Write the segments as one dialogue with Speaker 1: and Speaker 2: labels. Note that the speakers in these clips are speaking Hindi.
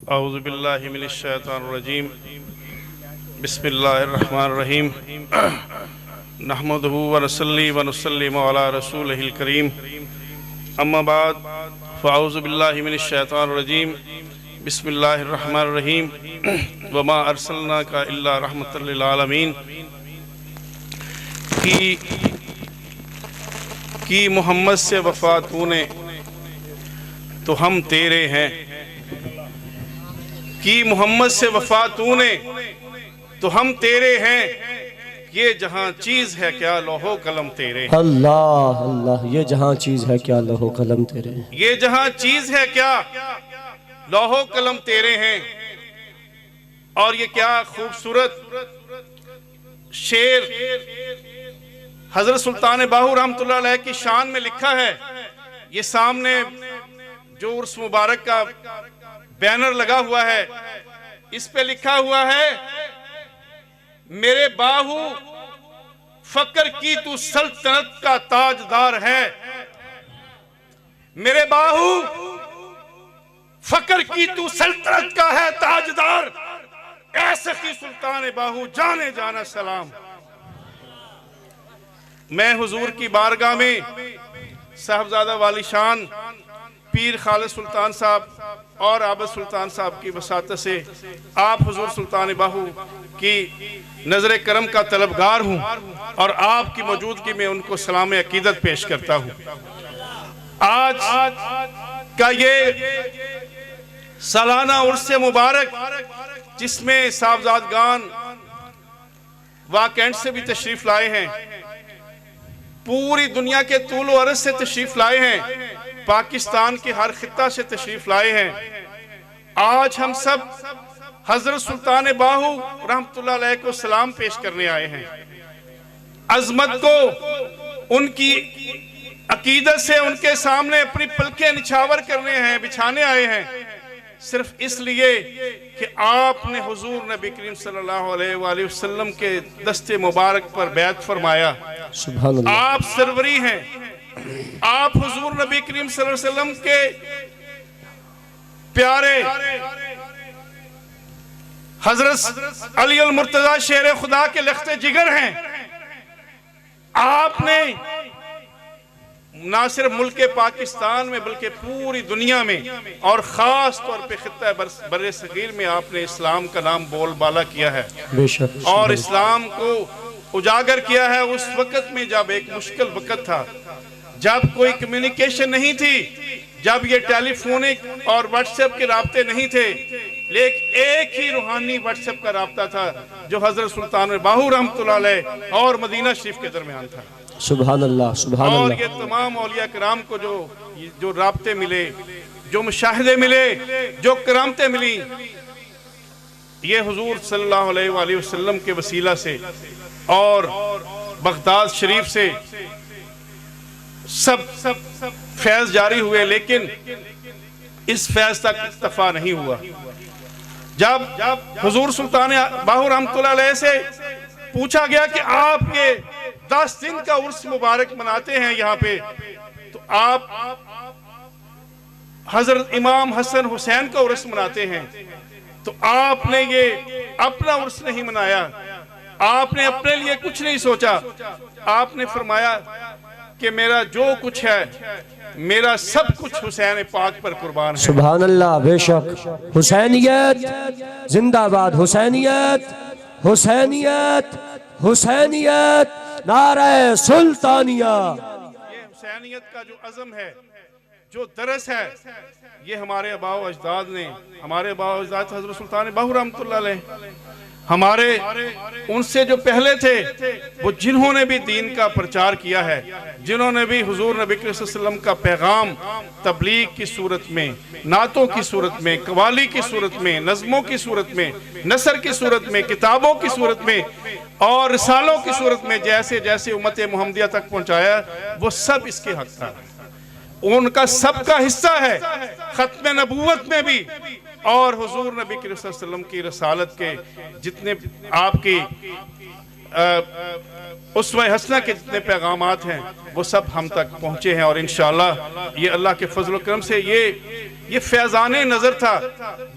Speaker 1: औज़ु बिल्लाहि मिनश शैतानिर रजीम बिस्मिल्लाहिर रहमानिर रहीम नहमदुहु व नुसल्लिमु अला रसूलिहिल करीम अम्मा बाद फ़अऊज़ु बिल्लाहि मिनश शैतानिर रजीम बिस्मिल्लाहिर रहमानिर रहीम व मा अर्सलनाका इल्ला रहमतल लिल आलमीन कि मोहम्मद से वफ़ा तूने तो हम तेरे हैं, कि मोहम्मद से वफ़ा तूने तो हम तेरे हैं, ये जहां चीज है क्या लोहो कलम तेरे।
Speaker 2: अल्लाह अल्लाह, ये जहां चीज है क्या लोहो कलम तेरे,
Speaker 1: ये जहां चीज है क्या लोहो कलम तेरे हैं। और ये क्या खूबसूरत शेर हजरत सुल्तान बाहू रहमतुल्लाह अलैह की शान में लिखा है। ये सामने जो उर्स मुबारक का बैनर लगा हुआ है, इस पे लिखा हुआ है, मेरे बाहू फकर की तू सल्तनत का ताजदार है। मेरे बाहू फकर की तू सल्तनत का है ताजदार, ऐसे की सुल्तान बाहू जाने जाना सलाम। मैं हुजूर की बारगाह में साहबजादा वाली शान पीर खालिद सुल्तान साहब और आबद सुल्तान साहब की वसात से आप हुजूर सुल्तान बाहू की नजर करम का तलबगार हूँ और आपकी मौजूदगी में उनको सलाम अकीदत पेश करता हूँ। आज का ये सालाना उर्स मुबारक, जिसमें साहबजादगान वाकैंड से भी तशरीफ लाए हैं, पूरी दुनिया के तूल व अर्ज़ से तशरीफ लाए हैं, पाकिस्तान के हर खित्ता से तशरीफ लाए हैं। आज हम सब हजरत सुल्तान बाहू रहमतुल्लाह अलैह को सलाम पेश करने आए हैं। अजमत को उनकी अकीदत से उनके सामने अपनी पलकें निछावर करने हैं, बिछाने आए हैं, सिर्फ इसलिए कि आपने हुजूर नबी करीम सल्लल्लाहु अलैहि वसल्लम के दस्ते मुबारक पर बैत फरमाया।
Speaker 2: सुभान अल्लाह।
Speaker 1: आप सरवरी हैं, आप हुजूर नबी करीम सल्लल्लाहु अलैहि वसल्लम के प्यारे हजरत अली अल मुर्तजा शेर खुदा के लख्ते जिगर हैं। आपने ना सिर्फ मुल्क पाकिस्तान में बल्कि पूरी दुनिया में और खास तौर पे खित्ता बर्रे सगीर में आपने इस्लाम का नाम बोलबाला किया है और इस्लाम को उजागर किया है उस वक्त में जब एक मुश्किल वक्त था, जब कोई कम्युनिकेशन नहीं थी, जब ये टेलीफोनिक और व्हाट्सएप के राब्ते नहीं थे, लेकिन एक ही रूहानी व्हाट्सएप का राब्ता था जो हजरत सुल्तान बाहू रहमतुल्लाह अलैह और मदीना शरीफ के दरमियान था।
Speaker 2: सुभान अल्लाह सुभान अल्लाह।
Speaker 1: और ये तमाम औलिया कराम को जो राब्ते मिले, जो मुशाहिदे मिले, जो करामतें मिली, ये हुजूर सल्लल्लाहु अलैहि वसल्लम के वसीला से और बगदाद शरीफ से सब फैज जारी हुए, लेकिन इस फैज तक इक्तफा नहीं हुआ। जब हुजूर सुल्तान बाहू रहमतुल्लाह अलैह से पूछा गया कि आपके 10 दिन का उर्स मुबारक मनाते हैं यहाँ पे, तो आप हजरत इमाम हसन हुसैन का उर्स मनाते हैं, तो आपने ये अपना उर्स नहीं मनाया, आपने अपने लिए कुछ नहीं सोचा। आपने फरमाया कि मेरा जो कुछ है, मेरा सब कुछ हुसैन पाक पर कुर्बान है।
Speaker 2: सुभान अल्लाह। बेशक हुसैनियत जिंदाबाद, हुसैनियत हुसैनियत हुसैनियत, नारे सुल्तानिया।
Speaker 1: ये हुसैनियत का जो अज़म है, जो दरस है, ये हमारे आबाओ अजदाद ने, हमारे आबाओ अजदाद हजरत सुल्तान बाहू रहमतुल्लाह अलैह, हमारे उनसे जो पहले थे, वो जिन्होंने भी दीन का प्रचार किया है, जिन्होंने भी हुजूर नबी करीम सल्लल्लाहु अलैहि वसल्लम का पैगाम तबलीग की सूरत में, नातों की सूरत में, कवाली की सूरत में, नज़मों की सूरत में, नसर की सूरत में, किताबों की सूरत में और रिसालों की सूरत में जैसे जैसे उम्मत मुहम्मदिया तक पहुंचाया, वो सब इसके हकदार हैं। उनका सबका हिस्सा है खत्म नबूवत में भी और हुजूर नबी करीम सल्लल्लाहु अलैहि वसल्लम की रसालत के जितने आपकी उसवा हसना के जितने पैगामात हैं वो सब हम तक पहुँचे हैं। और इंशाअल्लाह ये अल्लाह के फजल करम से ये फैज़ाने नज़र था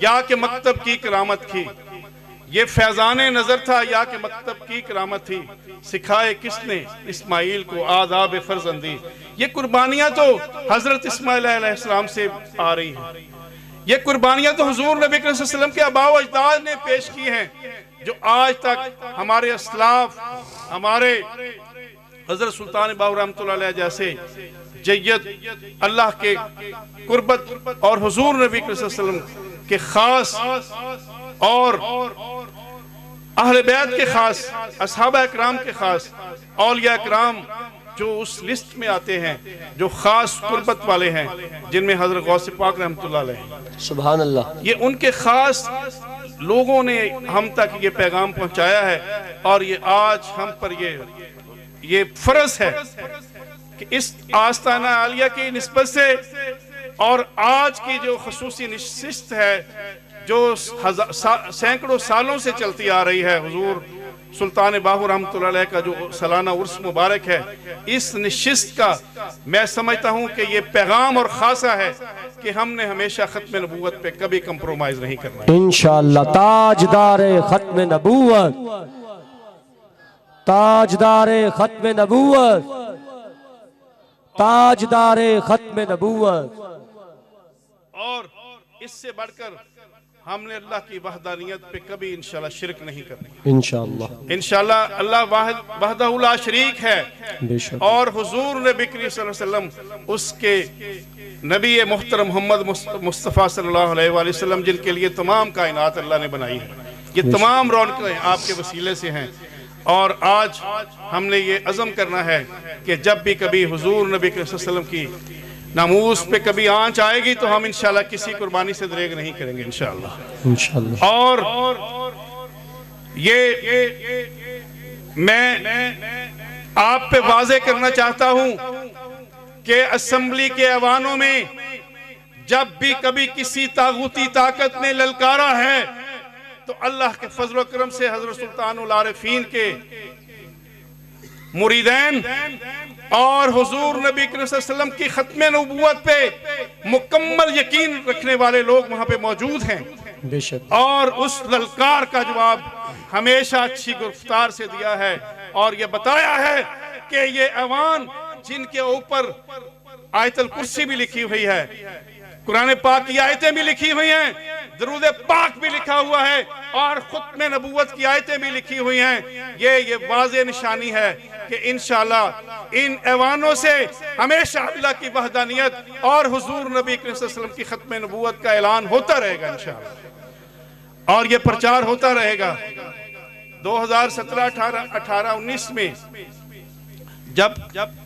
Speaker 1: या के मकतब की करामत थी, ये फैज़ाने नज़र था या के मकतब की करामत थी। सिखाए किसने इस्माइल को आदाब फर्जंदी। ये कुर्बानियाँ तो हज़रत इस्माइल अलैहिस्सलाम से आ रही हैं, ये कुर्बानियाँ तो हुजूर नबी करीम सल्लल्लाहु अलैहि वसल्लम के आबा व अजदाद ने पेश की हैं, जो आज तक हमारे असलाफ, हमारे हज़रत सुल्तान बाहू रहमतुल्लाह अलैह जैसे जय्यद अल्लाह के कुर्बत और हुजूर नबी करीम सल्लल्लाहु अलैहि वसल्लम के खास और अहले बैत के खास, असहाबा इकराम के खास, औलिया इकराम जो उस लिस्ट में आते हैं जो खास कुर्बत वाले हैं, जिनमें हज़रत गौस पाक रहमतुल्लाह अलैह,
Speaker 2: सुभान अल्लाह,
Speaker 1: ये उनके खास लोगों ने हम तक ये पैगाम पहुंचाया है। और ये आज हम पर ये फर्ज है कि इस आस्ताना आलिया की निस्बत से और आज की जो खसूसी नशिस्त है जो सैकड़ों सालों से चलती आ रही है, हुजूर सुल्तान बाहू रहमतुल्लाह अलैह का जो सालाना उर्स मुबारक है, इस नशिस्त का मैं समझता हूँ कि ये पैगाम और खासा है कि हमने हमेशा खत्म नबूवत पे कभी कंप्रोमाइज नहीं करना है।
Speaker 2: इंशाअल्लाह ताजदारे खत्म नबूवत, ताजदारे खत्म नबूवत, ताजदारे खत्म नबूवत।
Speaker 1: और इससे बढ़कर हमने अल्लाह की वहदानियत पे कभी इंशाल्लाह शिरक नहीं करनी। इंशाल्लाह अल्लाह वहदहु ला शरीक है और हुजूर नबी करीम सल्लल्लाहु अलैहि वसल्लम उसके नबी मोहतरम मोहम्मद मुस्तफ़ा सल्लल्लाहु अलैहि वसल्लम जिनके लिए तमाम कायनात अल्लाह ने बनाई है, ये तमाम रौनकें आपके वसीले से हैं। और आज हमने ये अज़म करना है कि जब भी कभी हुजूर नबी करीम सल्लल्लाहु अलैहि वसल्लम की नामूस पे कभी आंच आएगी तो हम इंशाल्लाह किसी कुर्बानी से दरेग नहीं करेंगे इंशाल्लाह। और ये मैं आप पे वाज़े करना चाहता हूं कि असेंबली के ऐवानों में जब भी कभी किसी तागूती ताकत ने ललकारा है तो अल्लाह के फजल करम से हजरत सुल्तानुल आरिफीन के मुरीदैन और हुजूर नबी करीम सल्लल्लाहु अलैहि वसल्लम की खत्म नबूवत पे मुकम्मल यकीन रखने वाले लोग वहां पे मौजूद हैं। और उस ललकार का जवाब हमेशा अच्छी गिरफ्तार से दिया है और ये बताया है कि ये ऐवान जिनके ऊपर आयतुल कुर्सी भी लिखी हुई है, कुरान पाक की आयतें भी लिखी हुई हैं, दरूद पाक भी लिखा हुआ है और खुत्म नबूवत की आयतें भी लिखी हुई हैं। ये वाज़े निशानी है कि इंशाअल्लाह इन ऐवानों से हमेशा अल्लाह की वहदानियत और हुजूर नबी करीम सल्लल्लाहु अलैहि वसल्लम की खत्म नबूवत का ऐलान होता रहेगा इंशाअल्लाह, और ये प्रचार होता रहेगा। 2017, 18, 19 में जब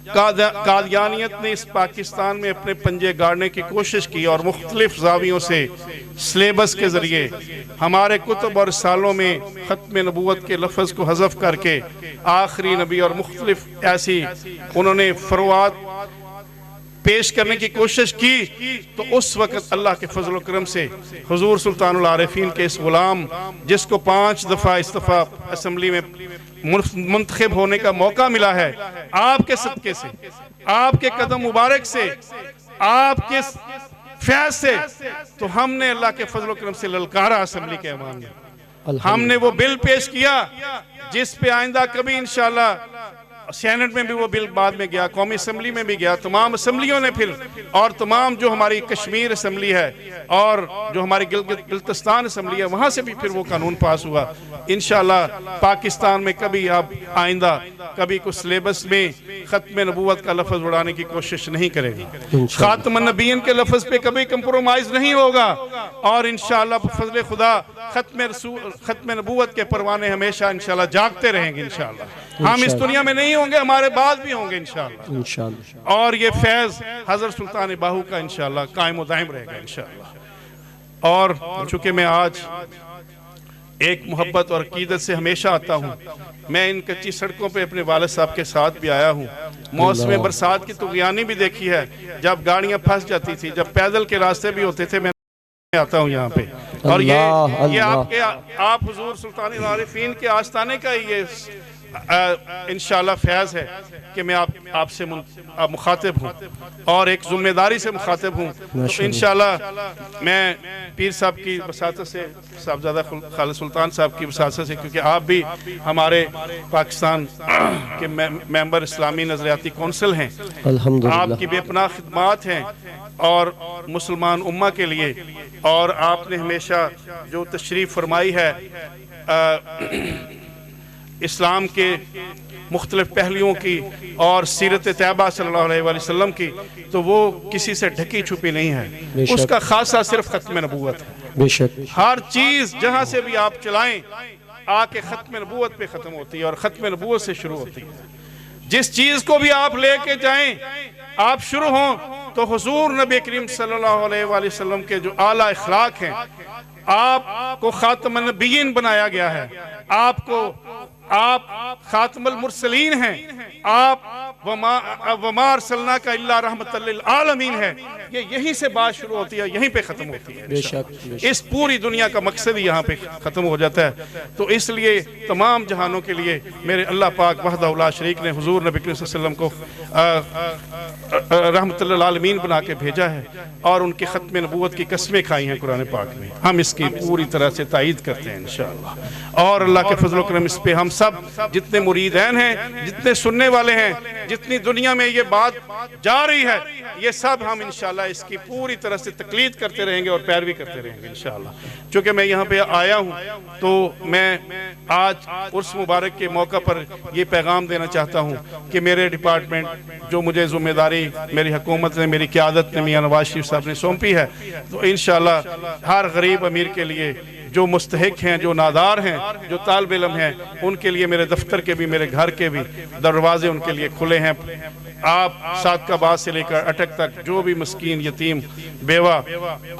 Speaker 1: कादियानियत ने इस पाकिस्तान में अपने पंजे गाड़ने की कोशिश की और मुख्तलिफ जावियों से सिलेबस के जरिए हमारे कुतुब और सालों में खत्म नबूवत के लफ्ज़ को हज़फ करके आखिरी नबी और मुख्तलिफ ऐसी उन्होंने फरवात पेश करने की कोशिश की, तो उस वक़्त अल्लाह के फजल करम से हुजूर सुल्तानुल आरिफीन के इस गुलाम जिसको 5 दफ़ा इस्तीफ़ा असेंबली में मुंतखब होने का मौका मिला है, आपके सदके से, आपके कदम मुबारक से, आपके फैज़ से, तो हमने अल्लाह के फजल करम से ललकारा असेंबली के ऐवान में, हमने वो बिल पेश किया जिस पे आइंदा कभी इंशाअल्लाह सेनेट में भी वो बिल बाद में गया, कौमी असेंबली में भी गया, तमाम असेंबलियों ने फिर, और तमाम जो हमारी कश्मीर असेंबली है और जो हमारी गिलतिस्तान असेंबली है वहाँ से भी फिर वो कानून पास हुआ। इंशाअल्लाह पाकिस्तान में कभी आप आइंदा कभी कुछ सिलेबस में खत्म नबूवत का लफ्ज़ उड़ाने की कोशिश नहीं करेगी, खातमुन नबीयीन के लफ्ज़ पे कभी कंप्रोमाइज़ नहीं होगा और इंशाअल्लाह फजल खुदा खत्म नबूवत के परवाने हमेशा इंशाअल्लाह जागते रहेंगे। इंशाअल्लाह हम इस दुनिया में नहीं होंगे, हमारे बाद भी होंगे इंशाअल्लाह, और ये फैज़ हज़रत सुल्तान बाहू का इंशाअल्लाह कायम व दायम रहेगा इंशाअल्लाह। और चूँकि मैं आज एक मोहब्बत और अकीदत से हमेशा आता हूँ, मैं इन कच्ची सड़कों पे अपने वालिद साहब के साथ भी आया हूँ, मौसम बरसात की तुग़यानी भी देखी है, जब गाड़ियाँ फंस जाती थी, जब पैदल के रास्ते भी होते थे, मैं आता हूँ यहाँ पे। और ये आप हुजूर सुल्तान आरिफीन के आस्ताने का ये इंशाल्लाह फैज़ है कि मैं आपसे मुखातिब हूँ और एक जिम्मेदारी से मुखातिब हूँ। तो इंशाल्लाह मैं पीर साहब की वसातत से, साहबजादा खालिद सुल्तान साहब की वसातत से, क्योंकि आप भी हमारे पाकिस्तान के मेंबर इस्लामी नज़रियाती कौंसिल हैं,
Speaker 2: अल्हम्दुलिल्लाह,
Speaker 1: आपकी बेपनाह खिदमात हैं और मुसलमान उम्मा के लिए, और आपने हमेशा जो तशरीफ़ फरमाई है इस्लाम के मुख्तलिफ पहलुओं की और सीरत तैयबा सल्लल्लाहु अलैहि वसल्लम की, तो वो किसी से ढकी छुपी नहीं है। उसका खासा सिर्फ खत्म नबूवत है।
Speaker 2: बेशक
Speaker 1: हर चीज़ जहाँ से भी आप चलाएं आके खत्म नबूवत पे ख़त्म होती है और ख़त्म नबूवत से शुरू होती है। जिस चीज़ को भी आप लेके जाएं, आप शुरू हों तो हुजूर नबी करीम सल्लल्लाहु अलैहि वसल्लम के जो आला अखलाक हैं, आपको खातमुन नबिय्यीन बनाया गया है, आप खातमुल मुरसलीन हैं, आप वमा अर्सलनाका इल्ला रहमतल लिल आलमीन है। ये यहीं से बात शुरू होती है, यहीं पे ख़त्म होती है।
Speaker 2: बेशक
Speaker 1: इस पूरी दुनिया का मकसद ही यहाँ पे ख़त्म हो जाता है। तो इसलिए तमाम जहानों के लिए मेरे अल्लाह पाक वहदहु ला शरीक ने हुजूर नबी करीम सल्लल्लाहु अलैहि वसल्लम को रहमतुल लिल आलमीन बना के भेजा है और उनकी ख़त्म नबूवत की कसमें खाई हैं कुरान पाक में। हम इसकी पूरी तरह से तायीद करते हैं इंशाअल्लाह। और अल्लाह के फजल व करम इस पे हम सब जितने मुरीदैन हैं, जितने सुनने वाले हैं, जितनी दुनिया में ये बात जा रही है, ये सब हम इंशाअल्लाह इसकी पूरी तरह से तकलीद करते रहेंगे और पैरवी करते रहेंगे इंशाअल्लाह। चूँकि मैं यहाँ पे आया हूँ तो मैं आज उर्स मुबारक के मौका पर ये पैगाम देना चाहता हूँ कि मेरे डिपार्टमेंट जो मुझे ज़िम्मेदारी मेरी हुकूमत ने, मेरी क़यादत ने, मियाँ नवाज शरीफ साहब ने सौंपी है, तो इंशाअल्लाह हर गरीब अमीर के लिए, जो मुस्तहिक हैं, जो नादार हैं, जो तालिब इल्म हैं, उनके लिए मेरे दफ्तर के भी, मेरे घर के भी दरवाजे उनके लिए खुले हैं। आप सादकाबाद से लेकर अटक तक जो भी मस्कीन, यतीम, बेवा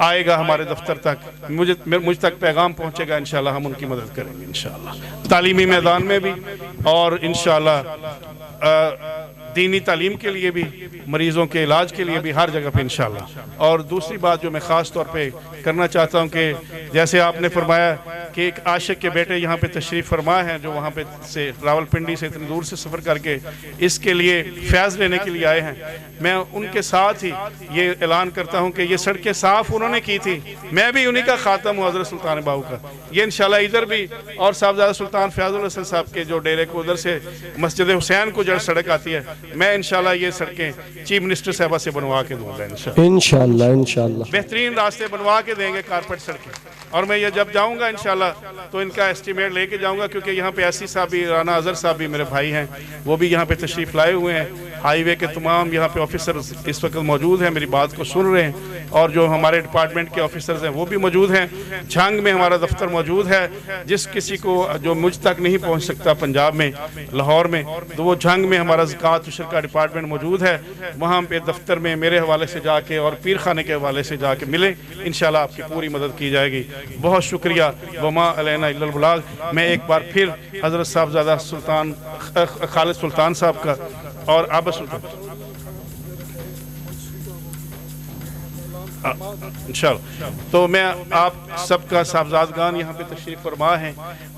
Speaker 1: आएगा हमारे दफ्तर तक, मुझ तक पैगाम पहुंचेगा, इंशाल्लाह हम उनकी मदद करेंगे इंशाल्लाह, तालीमी मैदान में भी और इंशाल्लाह दीनी तालीम के लिए भी, मरीज़ों के इलाज के लिए भी, हर जगह पे इंशाल्लाह। और दूसरी बात जो मैं ख़ास तौर पे करना चाहता हूँ कि जैसे आपने फरमाया कि एक आशिक के बेटे यहाँ पे तशरीफ़ फरमा हैं जो वहाँ पे से रावलपिंडी से इतनी दूर से सफ़र करके इसके लिए फैज़ लेने के लिए आए हैं, मैं उनके साथ ही ये ऐलान करता हूँ कि ये सड़कें साफ़ उन्होंने की थी, मैं भी उन्हीं का ख़ातम हूँ हज़रत सुल्तान बाहू का। ये इंशाल्लाह इधर भी, और साहबजादा सुल्तान फ़याज़ुल हसन साहब के जो डेरे को उधर से मस्जिद हुसैन को जड़ सड़क आती है, मैं इंशाल्लाह ये सड़कें चीफ मिनिस्टर साहबा से बनवा के दूंगा
Speaker 2: इंशाल्लाह। इंशाल्लाह
Speaker 1: बेहतरीन रास्ते बनवा के देंगे, कारपेट सड़कें। और मैं ये जब जाऊंगा इंशाल्लाह तो इनका एस्टीमेट लेके जाऊंगा, क्योंकि यहाँ पे ऐसी साहब भी, राना अजहर साहब भी मेरे भाई हैं, वो भी यहाँ पे तशरीफ़ लाए हुए हैं। हाईवे के तमाम यहाँ पे ऑफिसर इस वक्त मौजूद हैं, मेरी बात को सुन रहे हैं, और जो हमारे डिपार्टमेंट के ऑफिसर्स हैं वो भी मौजूद हैं। झंग में हमारा दफ्तर मौजूद है, जिस किसी को जो मुझ तक नहीं पहुँच सकता पंजाब में, लाहौर में, तो वो झंग में हमारा ज़कात उशर का डिपार्टमेंट मौजूद है, वहाँ पे दफ्तर में मेरे हवाले से जाके और पीर खाने के हवाले से जाके मिले, इंशाल्लाह आपकी पूरी मदद की जाएगी। बहुत शुक्रिया। वमा अलैना इल्लल बलाग। मैं एक बार फिर हज़रत साहबजादा सुल्तान खालिद सुल्तान साहब का और आबा सुल्तान इंशाल्लाह, तो मैं आप सबका साहबजादगान यहाँ पे तशरीफ़ फरमा है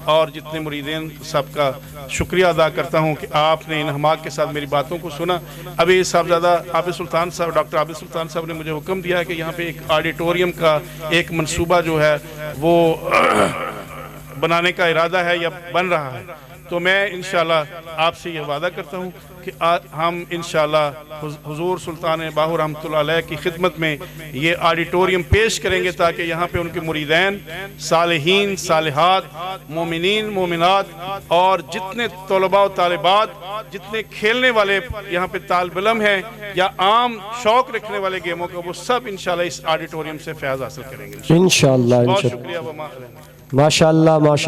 Speaker 1: और जितने मुरीदीन सबका शुक्रिया अदा करता हूँ कि आपने इन हमाक के साथ मेरी बातों को सुना। अभी साहबजादा आबिद सुल्तान साहब, डॉक्टर आबिद सुल्तान साहब ने मुझे हुक्म दिया है कि यहाँ पे एक ऑडिटोरियम का एक मंसूबा जो है वो बनाने का इरादा है या बन रहा है, तो मैं इंशाल्लाह आपसे ये वादा करता हूँ कि हम इंशाल्लाह हुजूर सुल्तान बाहू रहमतुल्लाह अलैह की खिदमत में ये ऑडिटोरियम पेश करेंगे, ताकि यहाँ पे उनके मुरीदैन, सालिहीन, सालिहात, मोमिनीन, मोमिनात और जितने तलबा और तालिबात, जितने खेलने वाले यहाँ पे तालिब इल्म हैं या आम शौक रखने वाले गेमों का, वो सब इंशाल्लाह इस ऑडिटोरियम से फैज़ हासिल करेंगे इंशाल्लाह। बहुत शुक्रिया।
Speaker 2: माशाअल्लाह।